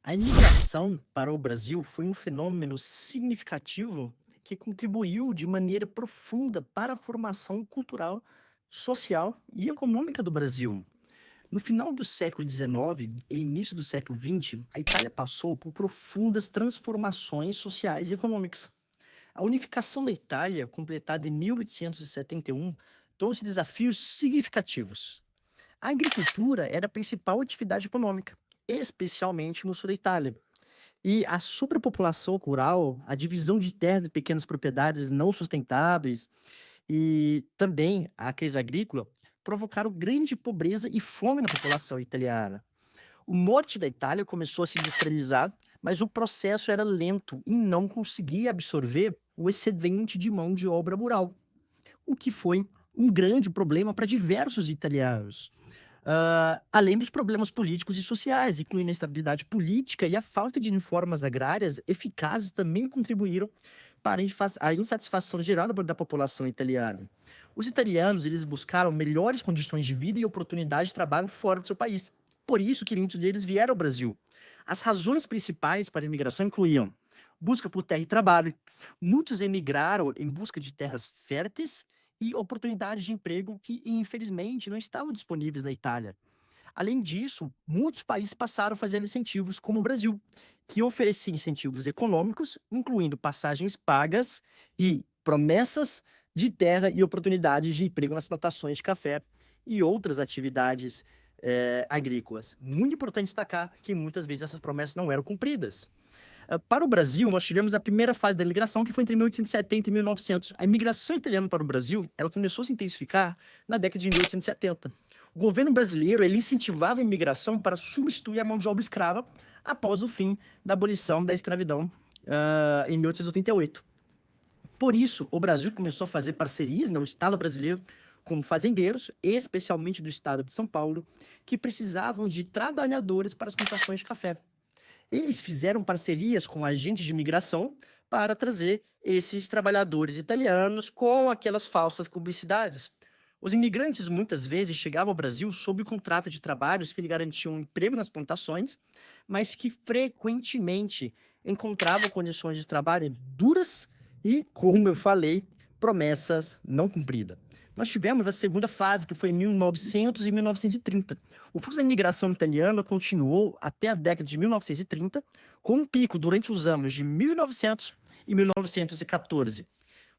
A imigração para o Brasil foi um fenômeno significativo que contribuiu de maneira profunda para a formação cultural, social e econômica do Brasil. No final do século XIX e início do século XX, a Itália passou por profundas transformações sociais e econômicas. A unificação da Itália, completada em 1871, trouxe desafios significativos. A agricultura era a principal atividade econômica, especialmente no sul da Itália. E a superpopulação rural, a divisão de terras em pequenas propriedades não sustentáveis e também a crise agrícola provocaram grande pobreza e fome na população italiana. O norte da Itália começou a se industrializar, mas o processo era lento e não conseguia absorver o excedente de mão de obra rural, o que foi um grande problema para diversos italianos. Além dos problemas políticos e sociais, incluindo a instabilidade política e a falta de reformas agrárias eficazes também contribuíram para a insatisfação geral da população italiana. Os italianos eles buscaram melhores condições de vida e oportunidade de trabalho fora do seu país. Por isso que muitos deles vieram ao Brasil. As razões principais para a imigração incluíam busca por terra e trabalho. Muitos emigraram em busca de terras férteis e oportunidades de emprego que, infelizmente, não estavam disponíveis na Itália. Além disso, muitos países passaram a fazer incentivos, como o Brasil, que oferecia incentivos econômicos, incluindo passagens pagas e promessas de terra e oportunidades de emprego nas plantações de café e outras atividades agrícolas. Muito importante destacar que muitas vezes essas promessas não eram cumpridas. Para o Brasil, nós tivemos a primeira fase da imigração, que foi entre 1870 e 1900. A imigração italiana para o Brasil, ela começou a se intensificar na década de 1870. O governo brasileiro, ele incentivava a imigração para substituir a mão de obra escrava após o fim da abolição da escravidão, em 1888. Por isso, o Brasil começou a fazer parcerias, no Estado brasileiro, com fazendeiros, especialmente do estado de São Paulo, que precisavam de trabalhadores para as plantações de café. Eles fizeram parcerias com agentes de imigração para trazer esses trabalhadores italianos com aquelas falsas publicidades. Os imigrantes muitas vezes chegavam ao Brasil sob contrato de trabalhos que lhe garantiam um emprego nas plantações, mas que frequentemente encontravam condições de trabalho duras e, como eu falei, promessas não cumpridas. Nós tivemos a segunda fase, que foi em 1900 e 1930. O fluxo da imigração italiana continuou até a década de 1930, com um pico durante os anos de 1900 e 1914.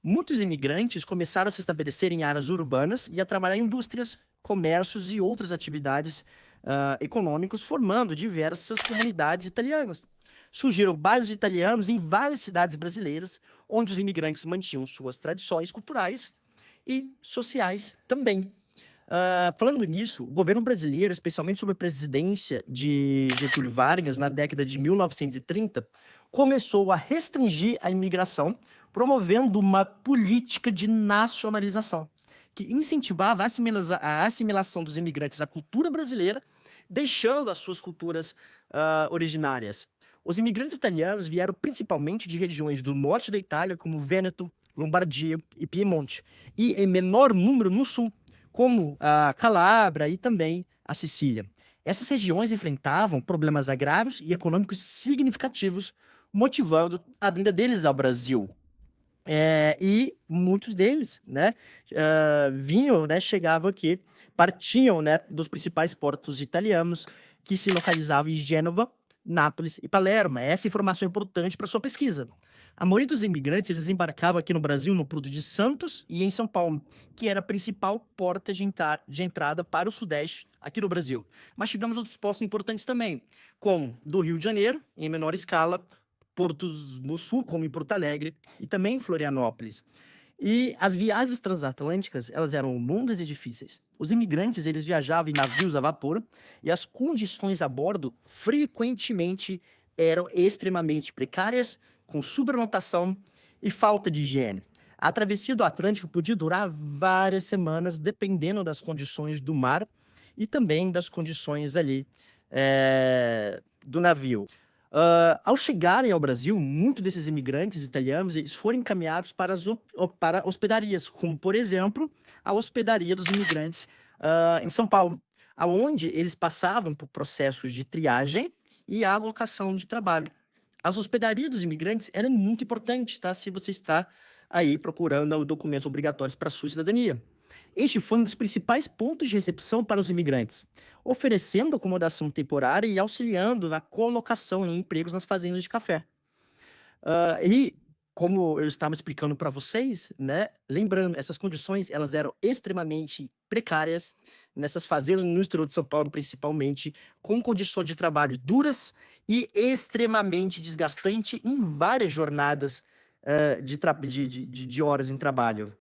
Muitos imigrantes começaram a se estabelecer em áreas urbanas e a trabalhar em indústrias, comércios e outras atividades econômicas, formando diversas comunidades italianas. Surgiram bairros italianos em várias cidades brasileiras, onde os imigrantes mantinham suas tradições culturais e sociais também. Falando nisso, o governo brasileiro, especialmente sob a presidência de Getúlio Vargas, na década de 1930, começou a restringir a imigração, promovendo uma política de nacionalização, que incentivava a assimilação dos imigrantes à cultura brasileira, deixando as suas culturas originárias. Os imigrantes italianos vieram principalmente de regiões do norte da Itália, como Vêneto, Lombardia e Piemonte, e em menor número no sul, como a Calabria e também a Sicília. Essas regiões enfrentavam problemas agrários e econômicos significativos, motivando a vinda deles ao Brasil. E muitos deles, né, vinham, né, chegavam aqui, partiam, né, dos principais portos italianos, que se localizavam em Gênova, Nápoles e Palermo. Essa informação é importante para sua pesquisa. A maioria dos imigrantes, eles embarcavam aqui no Brasil, no Porto de Santos e em São Paulo, que era a principal porta de entrada para o Sudeste aqui no Brasil. Mas tivemos outros postos importantes também, como do Rio de Janeiro, em menor escala, portos no Sul, como em Porto Alegre, e também em Florianópolis. E as viagens transatlânticas, elas eram longas e difíceis. Os imigrantes, eles viajavam em navios a vapor e as condições a bordo frequentemente eram extremamente precárias, com superlotação e falta de higiene. A travessia do Atlântico podia durar várias semanas, dependendo das condições do mar e também das condições ali do navio. Ao chegarem ao Brasil, muitos desses imigrantes italianos eles foram encaminhados para hospedarias, como, por exemplo, a hospedaria dos imigrantes em São Paulo, aonde eles passavam por processos de triagem e a alocação de trabalho. As hospedarias dos imigrantes eram muito importantes, tá? Se você está aí procurando documentos obrigatórios para a sua cidadania. Este foi um dos principais pontos de recepção para os imigrantes, oferecendo acomodação temporária e auxiliando na colocação em empregos nas fazendas de café. E como eu estava explicando para vocês, né, lembrando, essas condições elas eram extremamente precárias nessas fazendas no exterior de São Paulo, principalmente, com condições de trabalho duras e extremamente desgastante em várias jornadas, de horas em trabalho.